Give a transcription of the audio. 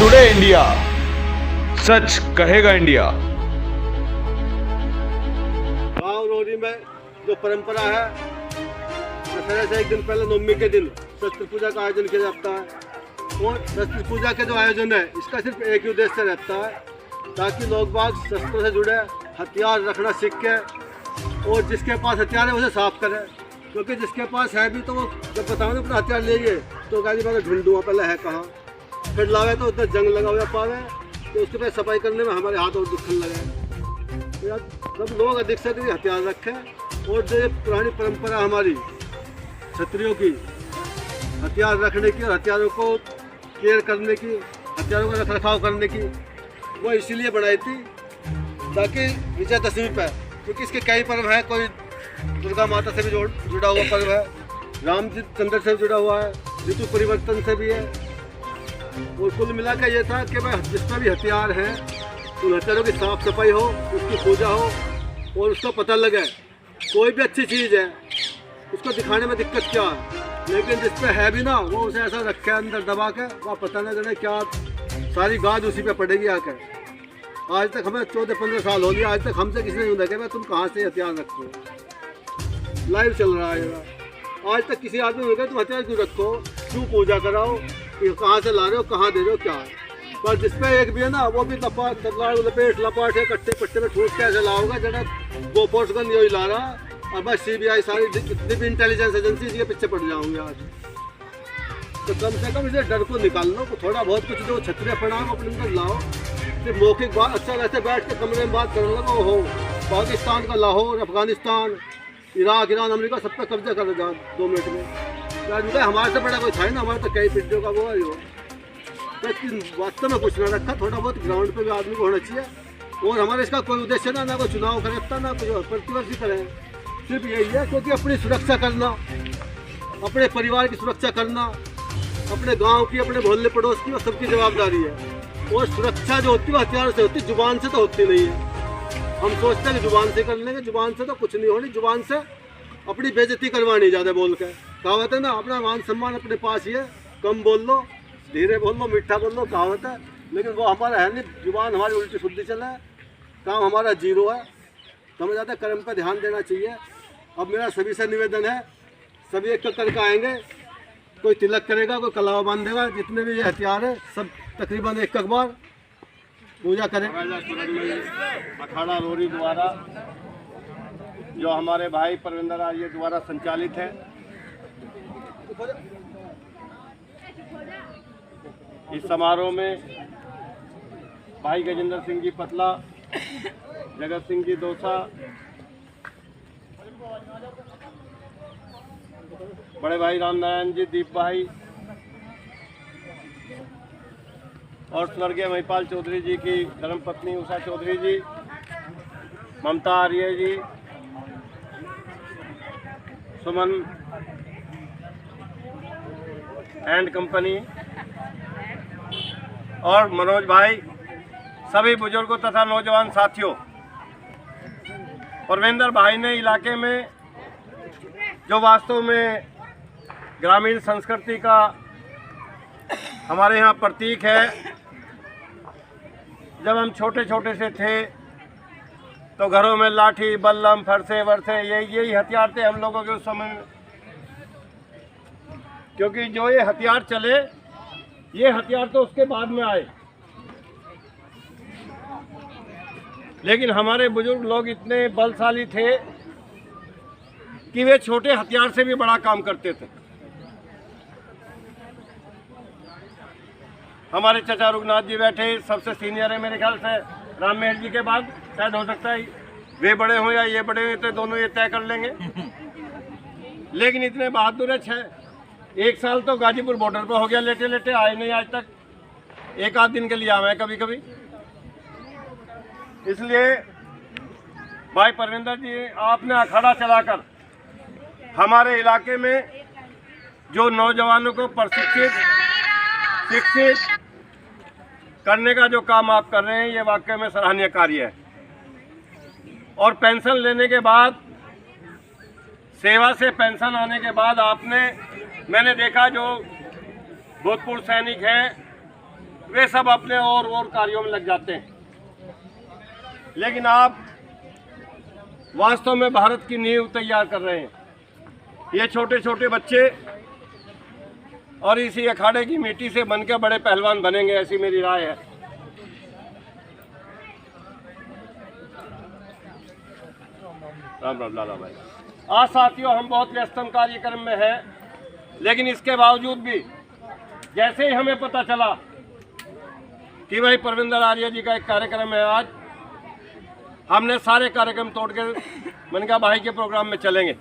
Today India, सच कहेगा India. गाँव रोहरी में जो परंपरा है, दशहरे से एक दिन पहले नवमी के दिन शस्त्र पूजा का आयोजन किया जाता है। और शस्त्र पूजा के जो आयोजन है, इसका सिर्फ एक ही उद्देश्य रहता है, ताकि लोग बाग शस्त्रों से जुड़े, हथियार रखना सीख के, और जिसके पास हथियार है उसे साफ करे। क्योंकि जिसके पास है भी तो वो जब बताओ ना अपना हथियार ले तो गाड़ी मैं ढूंढूंगा पहले है कहाँ, फिर लावे तो उधर जंग लगा हुआ पावे, तो उसके पे सफाई करने में हमारे हाथ और दुखन लगे। तो यार सब लोग अधिक से अधिक हथियार रखें। और जो ये पुरानी परंपरा हमारी क्षत्रियों की, हथियार रखने की और हथियारों को केयर करने की, हथियारों का रख रखाव करने की, वो इसीलिए बनाई थी ताकि विजयदशमी पर, क्योंकि इसके कई पर्व हैं। कोई दुर्गा माता से भी जुड़ा हुआ पर्व है, राम जी चंद्र से जुड़ा हुआ है, ऋतु परिवर्तन से भी है। और कुल मिला के ये था कि भाई जिसमें भी हथियार हैं उन हथियारों की साफ सफाई हो, उसकी पूजा हो और उसको पता लगे कोई भी अच्छी चीज़ है उसको दिखाने में दिक्कत क्या है। लेकिन जिस पे है भी ना, वो उसे ऐसा रखे अंदर दबा के, वह पता न चले क्या सारी गाज उसी पे पड़ेगी आकर। आज तक हमें 14-15 साल हो गया, आज तक हमसे किसी ने नहीं देखा भाई तुम कहाँ से हथियार रखो। लाइव चल रहा है, आज तक किसी आदमी ने कहा तुम हथियार क्यों रखो, क्यों पूजा कराओ, कहाँ से ला रहे हो, कहाँ दे रहे हो, क्या है। पर जिसपे एक भी है ना, वो भी लपेट लपाट है, कट्टे पट्टे में ठूस कैसे लाओगा, जरा गोफोर्स गन यही ला रहा। और बस CBI सारी जितनी भी इंटेलिजेंस एजेंसी इसके पीछे पड़ जाऊंगे आज। तो कम से कम इसे डर को निकाल लो, थोड़ा बहुत कुछ जो क्षत्रिय प्रणाम अपने अंदर लाओ। सिर्फ मौखिक बात अच्छा रहते बैठ के कमरे में बात करने लगा हो, पाकिस्तान का Lahore, Afghanistan, Iraq, Iran, America सब पे कब्जा कर जा 2 मिनट में। यार हमारे से बड़ा कोई था ही ना, हमारे तो कई पिंडों का वो है जो। तो वास्तव में कुछ ना रखा, थोड़ा बहुत ग्राउंड पे भी आदमी को होना चाहिए। और हमारे इसका कोई उद्देश्य ना कोई चुनाव करता ना कोई प्रतिवर्ती करें, सिर्फ यही है क्योंकि अपनी सुरक्षा करना, अपने परिवार की सुरक्षा करना, अपने गाँव की, अपने मोहल्ले पड़ोस की, और सबकी जवाबदारी है। और सुरक्षा जो होती है हथियार से होती है, जुबान से तो होती नहीं है। हम सोचते हैं कि जुबान से कर लेंगे, जुबान से तो कुछ नहीं होनी। जुबान से अपनी बेइज्जती करवानी ज़्यादा बोल के, कहावत है ना, अपना मान सम्मान अपने पास ही है, कम बोल लो, धीरे बोल लो, मीठा बोल लो, कहावत है। लेकिन वो हमारा है नहीं, जुबान हमारी उल्टी सुल्टी चला है, काम हमारा जीरो है। समझ आता है, कर्म पर ध्यान देना चाहिए। अब मेरा सभी से निवेदन है, सभी एक करके आएंगे, कोई तिलक करेगा, कोई कलावा बांधेगा, जितने भी ये हथियार है सब तकरीबन एक बार पूजा करें। अखाड़ा रोहरी द्वारा जो हमारे भाई परविंदर आर्य द्वारा संचालित है, इस समारोह में भाई गजेंद्र सिंह जी पतला, जगत सिंह जी दोसा, बड़े भाई रामनारायण जी, दीप भाई और स्वर्गीय महिपाल चौधरी जी की धर्मपत्नी उषा चौधरी जी, ममता आर्य जी, सुमन एंड कंपनी और मनोज भाई, सभी बुजुर्गों तथा नौजवान साथियों, परविंदर भाई ने इलाके में जो वास्तव में ग्रामीण संस्कृति का हमारे यहाँ प्रतीक है। जब हम छोटे छोटे से थे तो घरों में लाठी, बल्लम, फरसे वर्से यही हथियार थे हम लोगों के उस समय में। क्योंकि जो ये हथियार चले, ये हथियार तो उसके बाद में आए, लेकिन हमारे बुजुर्ग लोग इतने बलशाली थे कि वे छोटे हथियार से भी बड़ा काम करते थे। हमारे चचा रघुनाथ जी बैठे, सबसे सीनियर है मेरे ख्याल से, राम महल जी के बाद शायद हो सकता है वे बड़े हों या ये बड़े हुए, तो दोनों ये तय कर लेंगे। लेकिन इतने बहादुर है, 1 साल तो गाजीपुर बॉर्डर पर हो गया लेटे लेटे, आए नहीं आज तक, 1 आध दिन के लिए आए कभी कभी। इसलिए भाई परविंदर जी, आपने अखाड़ा चलाकर हमारे इलाके में जो नौजवानों को प्रशिक्षित शिक्षित करने का जो काम आप कर रहे हैं, ये वाकई में सराहनीय कार्य है। और पेंशन लेने के बाद, सेवा से पेंशन आने के बाद, मैंने देखा जो भूतपूर्व सैनिक हैं वे सब अपने और कार्यों में लग जाते हैं। लेकिन आप वास्तव में भारत की नींव तैयार कर रहे हैं। ये छोटे छोटे बच्चे और इसी अखाड़े की मिट्टी से बनकर बड़े पहलवान बनेंगे, ऐसी मेरी राय है। राम राम लाला भाई। आज साथियों हम बहुत व्यस्तम कार्यक्रम में हैं, लेकिन इसके बावजूद भी जैसे ही हमें पता चला कि भाई परविंदर आर्य जी का एक कार्यक्रम है आज, हमने सारे कार्यक्रम तोड़ के मैंने कहा भाई के प्रोग्राम में चलेंगे।